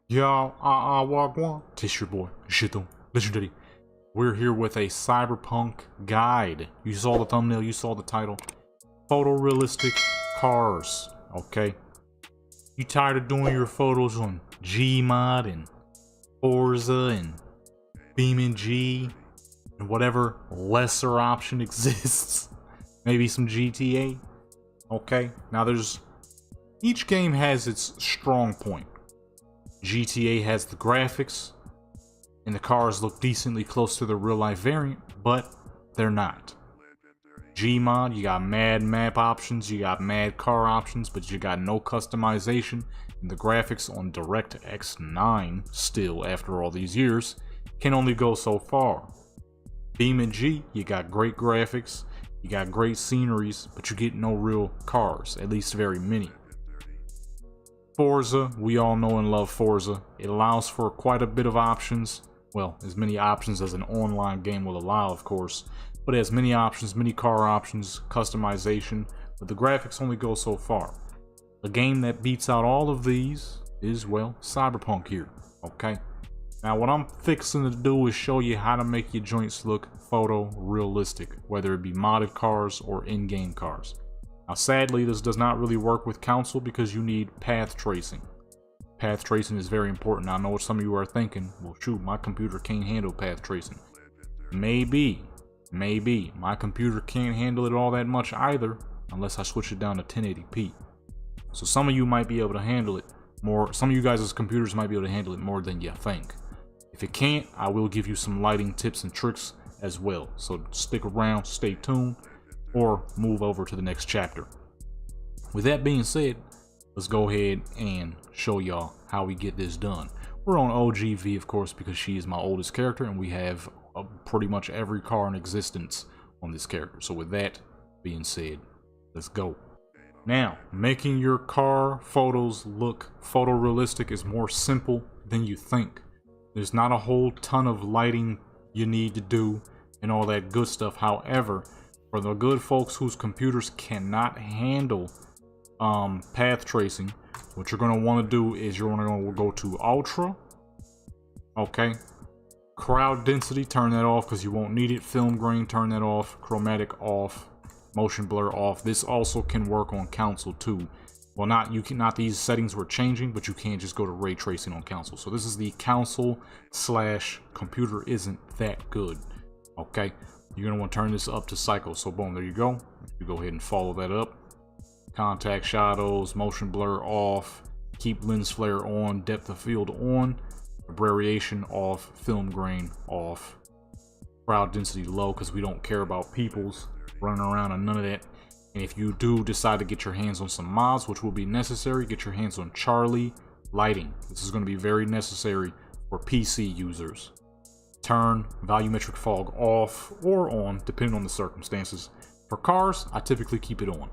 Y'all, wagwan. Tis your boy, Shito, Legendary. We're here with a Cyberpunk guide. You saw the thumbnail, you saw the title. Photorealistic cars, okay? You tired of doing your photos on Gmod and Forza and BeamNG and whatever lesser option exists? Maybe some GTA? Okay, now each game has its strong point. GTA has the graphics, and the cars look decently close to the real-life variant, but they're not. Gmod, you got mad map options, you got mad car options, but you got no customization, and the graphics on DirectX 9, still after all these years, can only go so far. BeamNG, you got great graphics, you got great sceneries, but you get no real cars, at least very many. Forza, we all know and love Forza. It allows for quite a bit of options. Well, as many options as an online game will allow, of course. But it has many options, many car options, customization. But the graphics only go so far. A game that beats out all of these is, well, Cyberpunk here. Okay? Now, what I'm fixing to do is show you how to make your joints look photorealistic. Whether it be modded cars or in-game cars. Now, sadly, this does not really work with console because you need path tracing. Path tracing is very important. I know what some of you are thinking. Well, shoot, my computer can't handle path tracing. Maybe. My computer can't handle it all that much either, unless I switch it down to 1080p. So some of you might be able to handle it more. Some of you guys' computers might be able to handle it more than you think. If it can't, I will give you some lighting tips and tricks as well. So stick around, stay tuned, or move over to the next chapter. With that being said, let's go ahead and show y'all how we get this done. We're on OGV, of course, because she is my oldest character, and we have pretty much every car in existence on this character. So with that being said, let's go. Now, making your car photos look photorealistic is more simple than you think. There's not a whole ton of lighting you need to do and all that good stuff. However, for the good folks whose computers cannot handle path tracing, what you're going to want to do is you're going to go to Ultra. Okay. Crowd density, turn that off because you won't need it. Film grain, turn that off. Chromatic off. Motion blur off. This also can work on console too. Well, not these settings we're changing, but you can't just go to ray tracing on console. So this is the console / computer isn't that good. Okay. You're going to want to turn this up to Psycho. So boom, there you go. You go ahead and follow that up. Contact shadows, motion blur off, keep lens flare on, depth of field on, aberration off, film grain off, crowd density low because we don't care about peoples running around and none of that. And if you do decide to get your hands on some mods, which will be necessary, get your hands on Charlie lighting. This is going to be very necessary for PC users. Turn volumetric fog off or on, depending on the circumstances. For cars, I typically keep it on.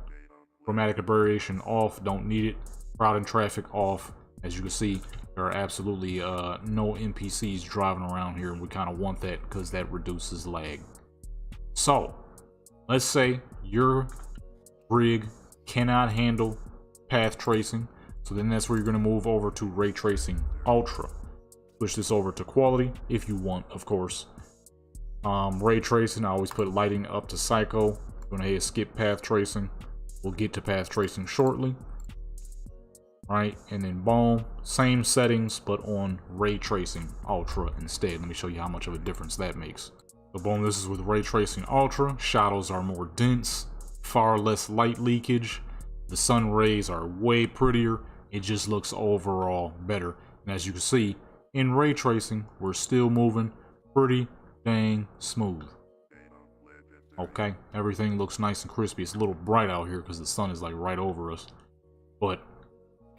Chromatic aberration off, don't need it. Crowd and traffic off. As you can see, there are absolutely no NPCs driving around here, and we kind of want that because that reduces lag. So, let's say your rig cannot handle path tracing, so then that's where you're going to move over to Ray Tracing Ultra. Switch this over to quality if you want, of course. Ray tracing, I always put lighting up to Psycho. I'm going to skip path tracing. We'll get to path tracing shortly. Right, and then boom, same settings, but on Ray Tracing Ultra instead. Let me show you how much of a difference that makes. So boom, this is with Ray Tracing Ultra. Shadows are more dense, far less light leakage. The sun rays are way prettier. It just looks overall better. And as you can see, in ray tracing, we're still moving pretty dang smooth. Okay, everything looks nice and crispy. It's a little bright out here because the sun is like right over us. But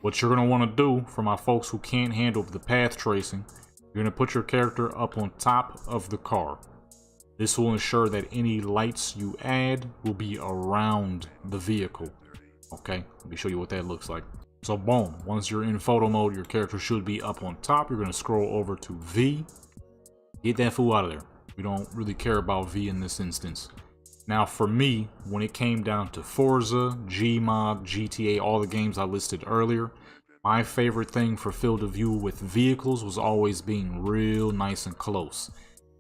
what you're going to want to do for my folks who can't handle the path tracing, you're going to put your character up on top of the car. This will ensure that any lights you add will be around the vehicle. Okay, let me show you what that looks like. So boom, once you're in photo mode, your character should be up on top. You're going to scroll over to V. Get that fool out of there. We don't really care about V in this instance. Now for me, when it came down to Forza, Gmod, GTA, all the games I listed earlier, My favorite thing for field of view with vehicles was always being real nice and close.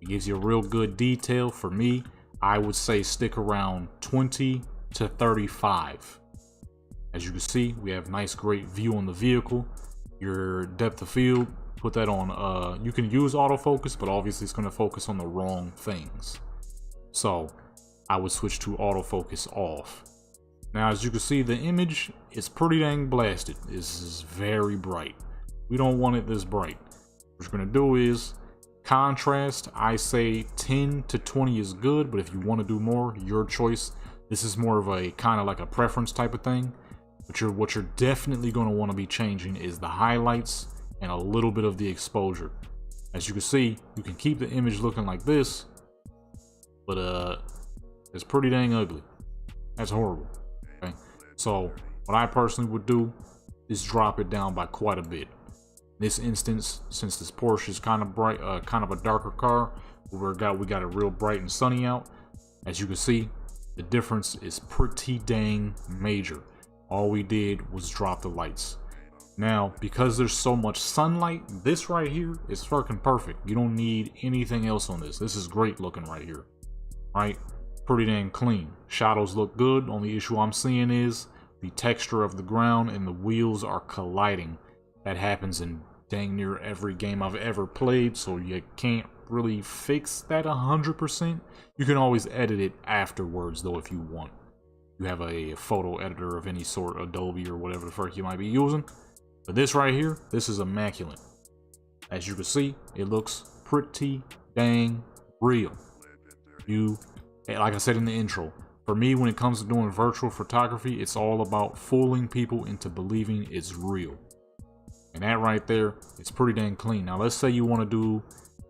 It gives you a real good detail. For me, I would say stick around 20 to 35. As you can see, we have nice great view on the vehicle. Your depth of field, put that on, you can use autofocus, but obviously it's going to focus on the wrong things. So I would switch to autofocus off. Now, as you can see, the image is pretty dang blasted. This is very bright. We don't want it this bright. What you're going to do is contrast. I say 10 to 20 is good, but if you want to do more, your choice. This is more of a kind of like a preference type of thing. But what you're definitely going to want to be changing is the highlights and a little bit of the exposure. As you can see, you can keep the image looking like this, but it's pretty dang ugly. That's horrible. Okay, so what I personally would do is drop it down by quite a bit. In this instance, since this Porsche is kind of bright, kind of a darker car, we got it real bright and sunny out. As you can see, the difference is pretty dang major. All we did was drop the lights. Now, because there's so much sunlight, this right here is fucking perfect. You don't need anything else on this. This is great looking right here, right? Pretty dang clean. Shadows look good. Only issue I'm seeing is the texture of the ground and the wheels are colliding. That happens in dang near every game I've ever played, so you can't really fix that 100%. You can always edit it afterwards though if you want. You have a photo editor of any sort, Adobe or whatever the fuck you might be using. But this right here, this is immaculate. As you can see, it looks pretty dang real. Like I said in the intro, for me, when it comes to doing virtual photography, it's all about fooling people into believing it's real. And that right there, it's pretty dang clean. Now, let's say you want to do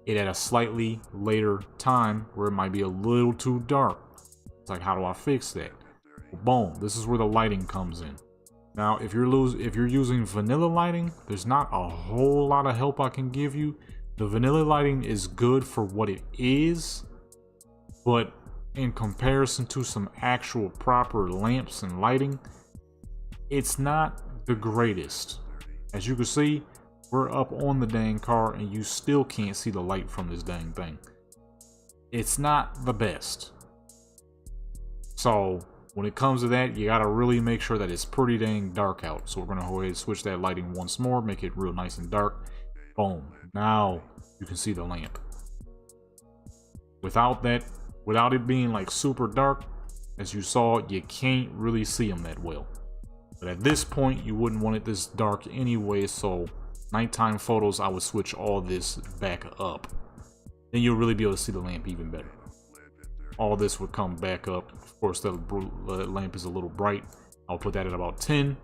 it at a slightly later time where it might be a little too dark. It's like, how do I fix that? Boom, this is where the lighting comes in. Now, if you're using vanilla lighting, there's not a whole lot of help I can give you. The vanilla lighting is good for what it is, but in comparison to some actual proper lamps and lighting, it's not the greatest. As you can see, we're up on the dang car and you still can't see the light from this dang thing. It's not the best. So when it comes to that, you gotta really make sure that it's pretty dang dark out. So we're gonna go ahead and switch that lighting once more, make it real nice and dark. Boom. Now you can see the lamp. Without it being like super dark, as you saw, you can't really see them that well. But at this point, you wouldn't want it this dark anyway, so nighttime photos, I would switch all this back up. Then you'll really be able to see the lamp even better. All this would come back up. Of course, the lamp is a little bright. I'll put that at about 10.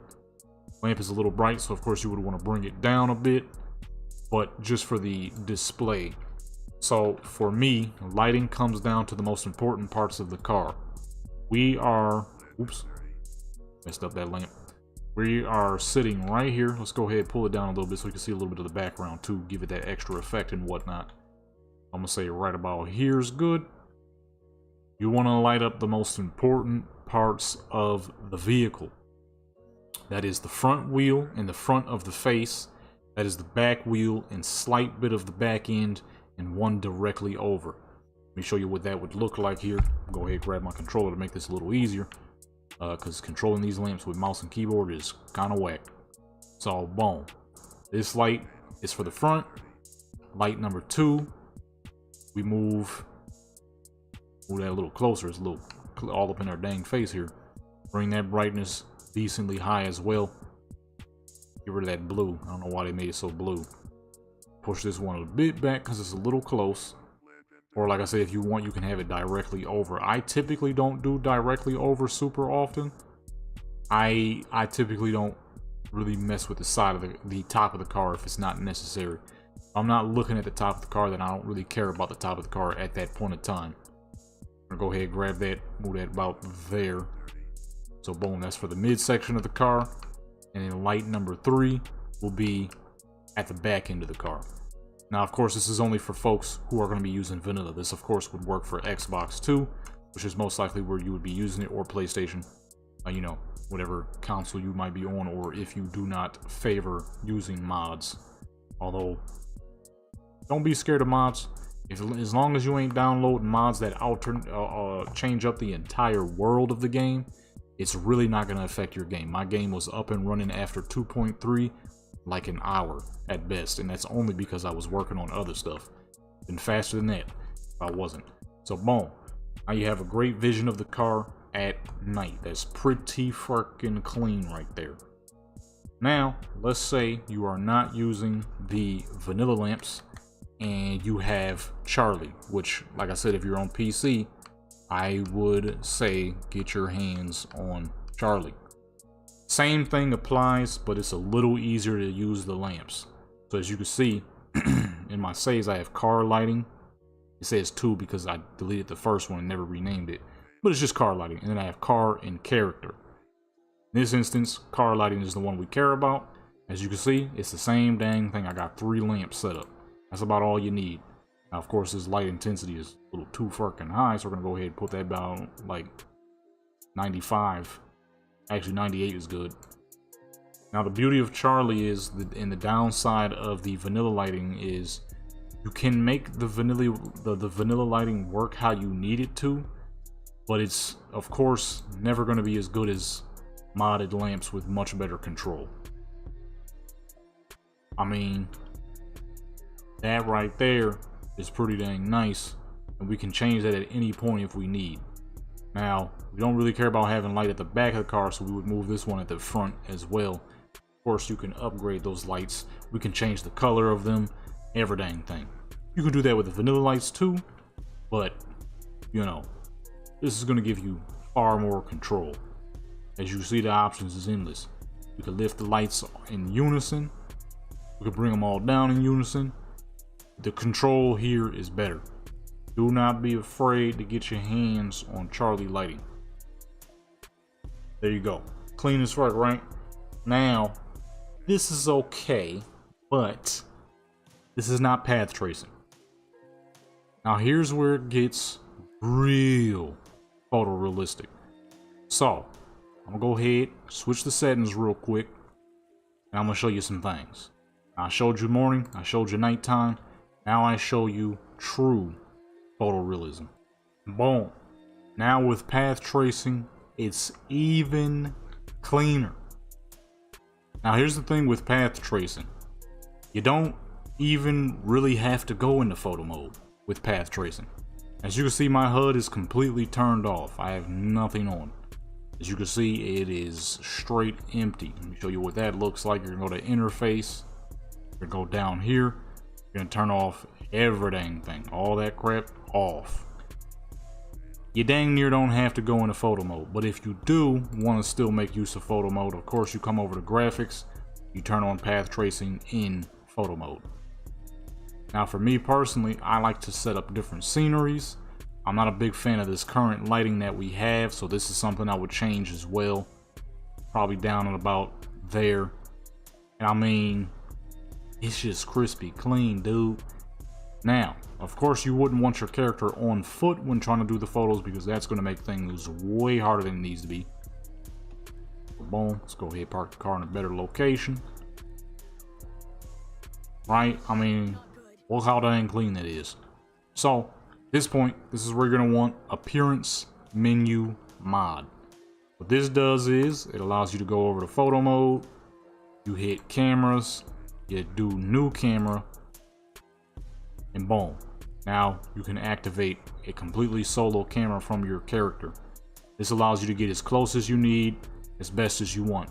Lamp is a little bright, so of course you would want to bring it down a bit, but just for the display. So for me, lighting comes down to the most important parts of the car. We are, oops, messed up that lamp. We are sitting right here. Let's go ahead and pull it down a little bit so we can see a little bit of the background too, give it that extra effect and whatnot. I'm gonna say right about here is good. You want to light up the most important parts of the vehicle. That is the front wheel and the front of the face. That is the back wheel and slight bit of the back end and one directly over. Let me show you what that would look like here. Go ahead and grab my controller to make this a little easier. Because controlling these lamps with mouse and keyboard is kind of whack. So, boom. This light is for the front. Light number 2. We move that a little closer. It's a little all up in our dang face here. Bring that brightness decently high as well. Get rid of that blue. I don't know why they made it so blue. Push this one a bit back because it's a little close. Or like I said, if you want, you can have it directly over. I typically don't do directly over super often. I typically don't really mess with the side of the top of the car if it's not necessary. If I'm not looking at the top of the car, then I don't really care about the top of the car at that point in time. I'm gonna go ahead and grab that, move that about there. So boom, that's for the midsection of the car. And then light number 3 will be at the back end of the car. Now, of course, this is only for folks who are going to be using vanilla. This, of course, would work for Xbox too, which is most likely where you would be using it, or PlayStation. You know, whatever console you might be on, or if you do not favor using mods. Although, don't be scared of mods. As long as you ain't downloading mods that change up the entire world of the game, it's really not going to affect your game. My game was up and running after 2.3 like an hour at best, and that's only because I was working on other stuff. Been faster than that if I wasn't. So boom, now you have a great vision of the car at night. That's pretty freaking clean right there. Now let's say you are not using the vanilla lamps and you have Charlie, which, like I said, if you're on PC, I would say get your hands on Charlie. Same thing applies, but it's a little easier to use the lamps. So as you can see in my saves, I have car lighting. It says 2 because I deleted the first one and never renamed it, but it's just car lighting. And then I have car and character. In this instance, car lighting is the one we care about. As you can see, it's the same dang thing. I got 3 lamps set up. That's about all you need. Now, of course, this light intensity is a little too fucking high, so we're gonna go ahead and put that down like 95. Actually, 98 is good. Now, the beauty of Charlie is, and the downside of the vanilla lighting is, you can make the vanilla lighting work how you need it to, but it's, of course, never going to be as good as modded lamps with much better control. I mean, that right there is pretty dang nice, and we can change that at any point if we need. Now, we don't really care about having light at the back of the car, so we would move this one at the front as well. Of course, you can upgrade those lights. We can change the color of them, every dang thing. You can do that with the vanilla lights too, but, you know, this is going to give you far more control. As you see, the options is endless. We can lift the lights in unison. We can bring them all down in unison. The control here is better. Do not be afraid to get your hands on Charlie lighting. There you go. Clean as fuck, right? Now, this is okay, but this is not path tracing. Now, here's where it gets real photorealistic. So, I'm gonna go ahead, switch the settings real quick, and I'm gonna show you some things. I showed you morning, I showed you nighttime, now I show you true photorealism. Boom. Now with path tracing, it's even cleaner. Now here's the thing with path tracing. You don't even really have to go into photo mode with path tracing. As you can see, my HUD is completely turned off. I have nothing on. As you can see, it is straight empty. Let me show you what that looks like. You're gonna go to interface. You're gonna go down here. You're gonna turn off every dang thing. All that crap off. You dang near don't have to go into photo mode, but if you do want to still make use of photo mode, of course you come over to graphics, you turn on path tracing in photo mode. Now for me personally, I like to set up different sceneries. I'm not a big fan of this current lighting that we have, so this is something I would change as well. Probably down at about there. And I mean, it's just crispy clean, dude. Now, of course, you wouldn't want your character on foot when trying to do the photos because that's going to make things way harder than it needs to be. Boom. Let's go ahead and park the car in a better location. Right? I mean, look how dang clean that is. So, at this point, this is where you're going to want Appearance Menu Mod. What this does is, it allows you to go over to photo mode. You hit cameras. You do new camera. And boom. Now you can activate a completely solo camera from your character. This allows you to get as close as you need, as best as you want.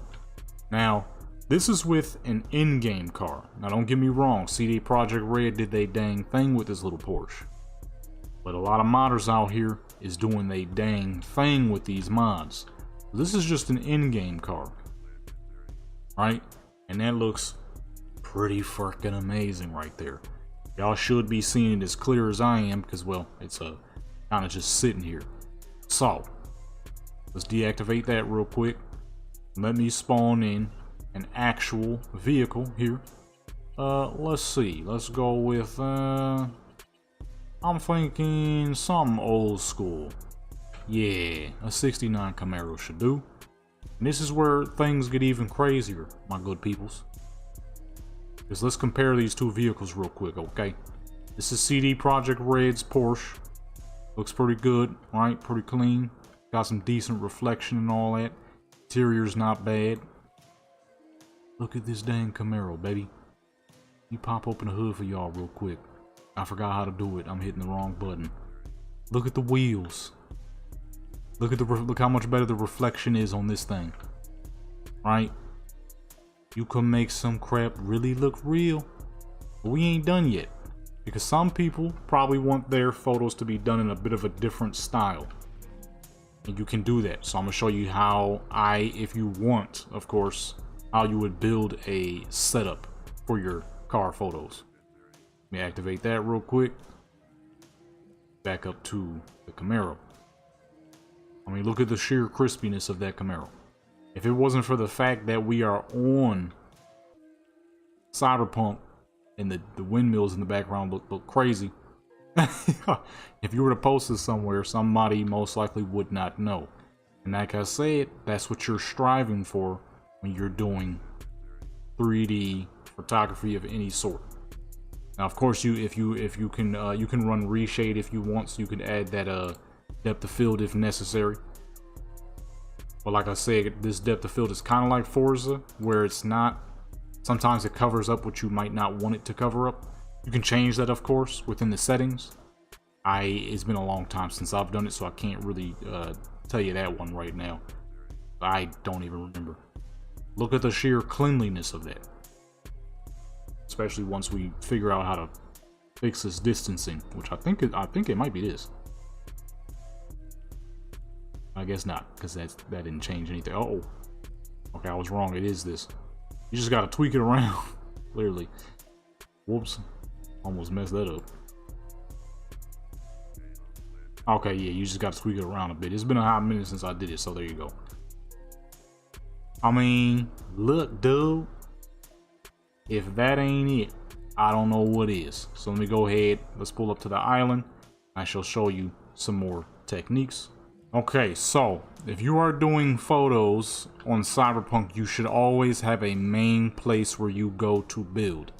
Now, this is with an in-game car. Now don't get me wrong, CD Projekt Red did they dang thing with this little Porsche. But a lot of modders out here is doing they dang thing with these mods. This is just an in-game car. Right? And that looks pretty freaking amazing right there. Y'all should be seeing it as clear as I am because, well, it's kind of just sitting here. So, let's deactivate that real quick. Let me spawn in an actual vehicle here. Let's see. Let's go with, I'm thinking something old school. Yeah, a 69 Camaro should do. And this is where things get even crazier, my good peoples. Because let's compare these two vehicles real quick, okay? This is CD Projekt Red's Porsche. Looks pretty good, right? Pretty clean. Got some decent reflection and all that. Interior's not bad. Look at this dang Camaro, baby. Let me pop open the hood for y'all real quick. I forgot how to do it. I'm hitting the wrong button. Look at the wheels. Look how much better the reflection is on this thing. Right? You can make some crap really look real. But we ain't done yet. Because some people probably want their photos to be done in a bit of a different style. And you can do that. So I'm going to show you how if you want, of course, how you would build a setup for your car photos. Let me activate that real quick. Back up to the Camaro. I mean, look at the sheer crispiness of that Camaro. If it wasn't for the fact that we are on Cyberpunk and the windmills in the background look crazy. If you were to post this somewhere, somebody most likely would not know. And like I said, that's what you're striving for when you're doing 3D photography of any sort. Now, of course, if you can run reshade if you want, so you can add that depth of field if necessary. But like I said, this depth of field is kind of like Forza, where it's not. Sometimes it covers up what you might not want it to cover up. You can change that, of course, within the settings. It's been a long time since I've done it, so I can't really tell you that one right now. I don't even remember. Look at the sheer cleanliness of that. Especially once we figure out how to fix this distancing, which I think it might be this. I guess not, because that didn't change anything. Oh, okay, I was wrong. It is this. You just gotta tweak it around. Clearly. Whoops. Almost messed that up. Okay, yeah, you just gotta tweak it around a bit. It's been a hot minute since I did it, so there you go. I mean, look, dude. If that ain't it, I don't know what is. So let me go ahead. Let's pull up to the island. I shall show you some more techniques. Okay, so if you are doing photos on Cyberpunk, you should always have a main place where you go to build.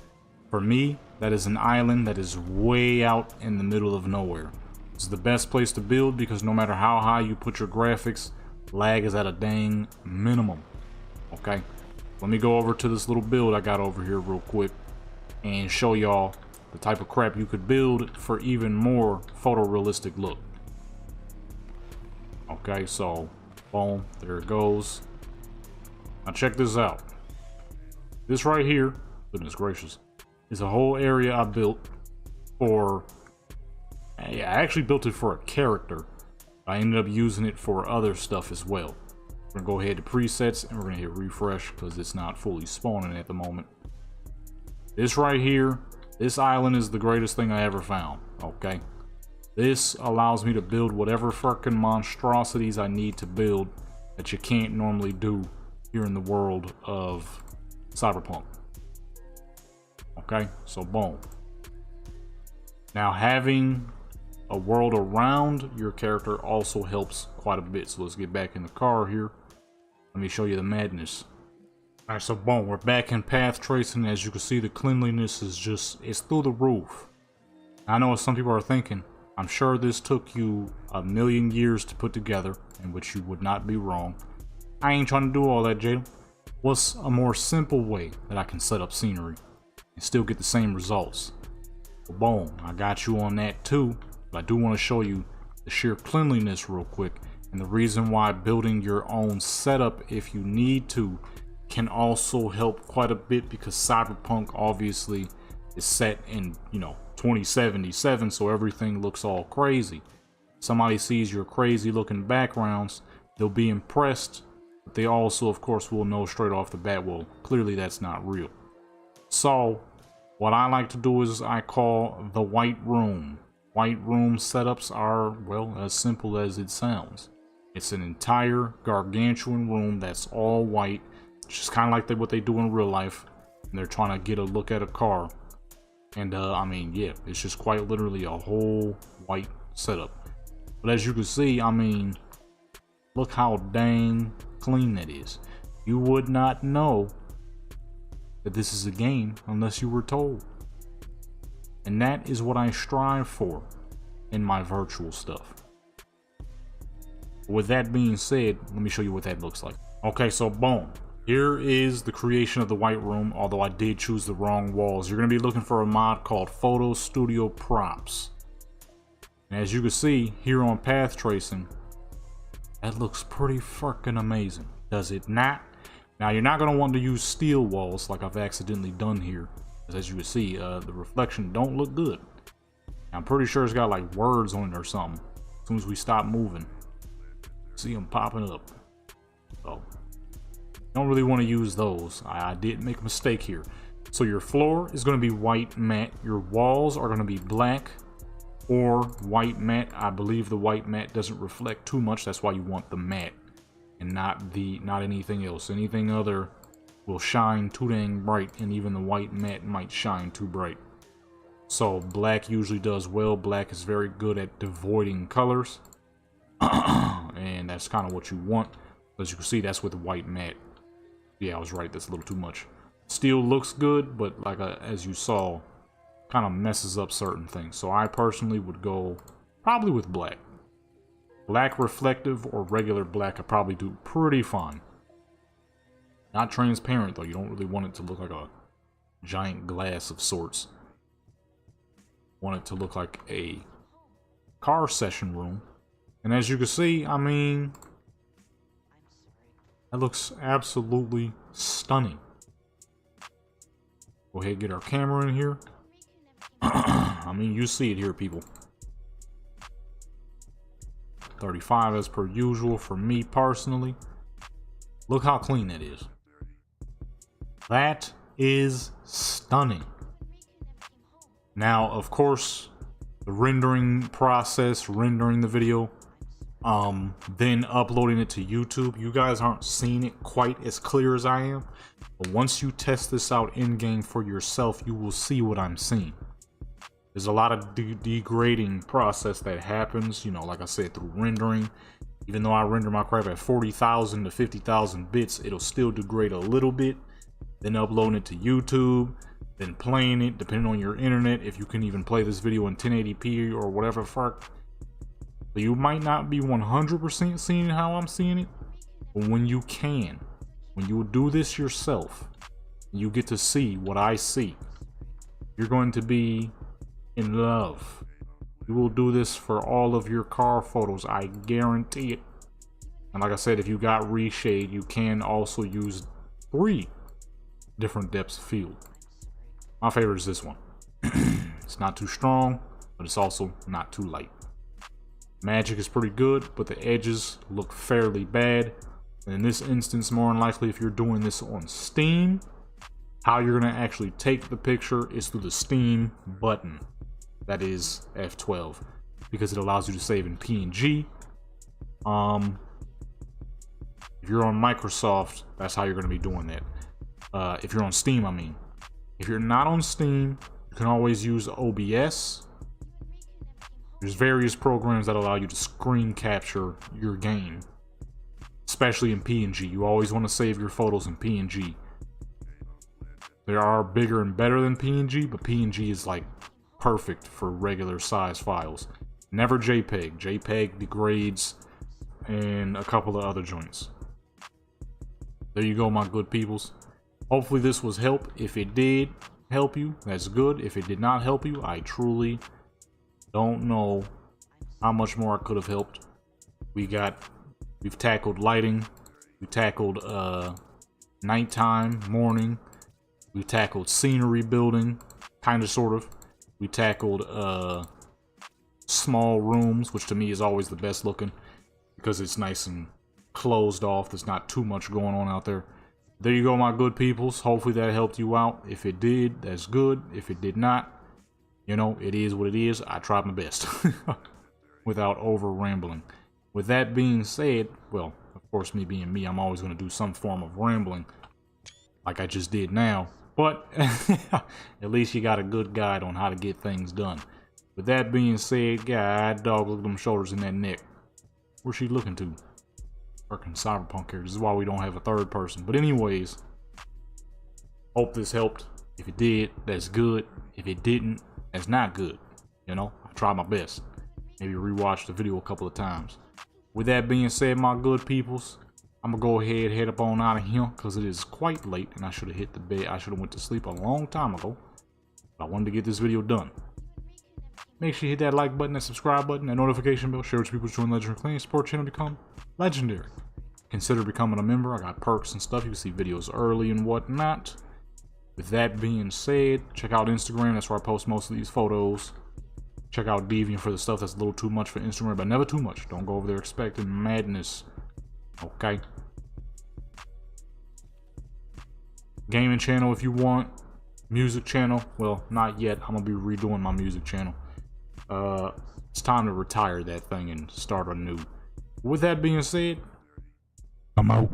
For me, that is an island that is way out in the middle of nowhere. It's the best place to build because no matter how high you put your graphics, lag is at a dang minimum. Okay, let me go over to this little build I got over here real quick and show y'all the type of crap you could build for even more photorealistic look. Okay, so boom, there it goes. Now check this out. This right here, goodness gracious, is a whole area I built for. I actually built it for a character. I ended up using it for other stuff as well. We're gonna go ahead to presets and we're gonna hit refresh because it's not fully spawning at the moment. This right here, this island is the greatest thing I ever found. Okay. This allows me to build whatever fucking monstrosities I need to build that you can't normally do here in the world of Cyberpunk. Okay, so boom. Now having a world around your character also helps quite a bit. So let's get back in the car here. Let me show you the madness. Alright, so boom, we're back in path tracing. As you can see, the cleanliness is it's through the roof. I know what some people are thinking. I'm sure this took you a million years to put together, in which you would not be wrong. I ain't trying to do all that, Jada. What's a more simple way that I can set up scenery and still get the same results? Well, boom, I got you on that too, but I do want to show you the sheer cleanliness real quick and the reason why building your own setup if you need to can also help quite a bit, because Cyberpunk obviously is set in, 2077, so everything looks all crazy. Somebody sees your crazy looking backgrounds, they'll be impressed, but they also of course will know straight off the bat, well, clearly that's not real. So what I like to do is I call the white room. White room setups are, well, as simple as it sounds. It's an entire gargantuan room that's all white, just kind of like what they do in real life, and they're trying to get a look at a car. And I mean, yeah, it's just quite literally a whole white setup. But as you can see, I mean, look how dang clean that is. You would not know that this is a game unless you were told. And that is what I strive for in my virtual stuff. With that being said, let me show you what that looks like. Okay, so boom. Here is the creation of the white room, although I did choose the wrong walls. You're going to be looking for a mod called Photo Studio Props. And as you can see here on path tracing, that looks pretty freaking amazing, does it not? Now, you're not going to want to use steel walls like I've accidentally done here. As you can see, the reflection don't look good. I'm pretty sure it's got like words on it or something. As soon as we stop moving, see them popping up. So, don't really want to use those. I did make a mistake here. So your floor is going to be white matte. Your walls are going to be black or white matte. I believe the white matte doesn't reflect too much. That's why you want the matte and not anything else. Anything other will shine too dang bright, and even the white matte might shine too bright. So black usually does well. Black is very good at devoiding colors. And that's kind of what you want. As you can see, that's with the white matte. Yeah, I was right. That's a little too much. Steel looks good, but like as you saw, kind of messes up certain things. So I personally would go probably with black. Black reflective or regular black could probably do pretty fine. Not transparent though. You don't really want it to look like a giant glass of sorts. Want it to look like a car session room. And as you can see, I mean, that looks absolutely stunning. Go ahead and get our camera in here. I mean, you see it here, people. 35 as per usual for me personally. Look how clean that is. That is stunning. Now, of course, the rendering process, rendering the video, then uploading it to YouTube. You guys aren't seeing it quite as clear as I am, but once you test this out in-game for yourself, you will see what I'm seeing. There's a lot of degrading process that happens, you know, like I said, through rendering. Even though I render my crap at 40,000 to 50,000 bits, it'll still degrade a little bit. Then uploading it to YouTube, then playing it, depending on your internet, if you can even play this video in 1080p or whatever fuck. So you might not be 100% seeing how I'm seeing it, but when you can, when you do this yourself, you get to see what I see, you're going to be in love. You will do this for all of your car photos, I guarantee it. And like I said, if you got reshade, you can also use 3 different depths of field. My favorite is this one. It's not too strong, but it's also not too light. Magic is pretty good, but the edges look fairly bad. And in this instance, more than likely, if you're doing this on Steam, how you're going to actually take the picture is through the Steam button. That is F12, because it allows you to save in PNG. If you're on Microsoft, that's how you're going to be doing that. If you're on Steam, I mean. If you're not on Steam, you can always use OBS. There's various programs that allow you to screen capture your game, especially in PNG. You always want to save your photos in PNG. There are bigger and better than PNG, but PNG is like perfect for regular size files. Never JPEG. JPEG degrades, and a couple of other joints. There you go, my good peoples. Hopefully this was help. If it did help you, that's good. If it did not help you, I truly don't know how much more I could have helped. We've tackled lighting, we tackled nighttime, morning, we tackled scenery building, kind of, sort of. We tackled small rooms, which to me is always the best looking because it's nice and closed off. There's not too much going on out there. There you go, my good peoples. Hopefully that helped you out. If it did, that's good. If it did not, you know, it is what it is. I tried my best without over rambling. With that being said, well, of course, me being me, I'm always going to do some form of rambling like I just did now. But at least you got a good guide on how to get things done. With that being said, God dog, look at them shoulders and that neck. Where's she looking to? Freaking Cyberpunk characters. This is why we don't have a third person. But anyways, hope this helped. If it did, that's good. If it didn't, that's not good. You know, I tried my best. Maybe rewatch the video a couple of times. With that being said, my good peoples, I'm gonna go ahead head up on out of here because it is quite late and I should have hit the bed. I should have went to sleep a long time ago. But I wanted to get this video done. Make sure you hit that like button, that subscribe button, that notification bell, share with people to join Legendary Clan, support channel, become legendary. Consider becoming a member. I got perks and stuff. You can see videos early and whatnot. With that being said, check out Instagram. That's where I post most of these photos. Check out Deviant for the stuff that's a little too much for Instagram, but never too much. Don't go over there expecting madness. Okay. Gaming channel if you want. Music channel. Well, not yet. I'm gonna be redoing my music channel. It's time to retire that thing and start anew. With that being said, I'm out.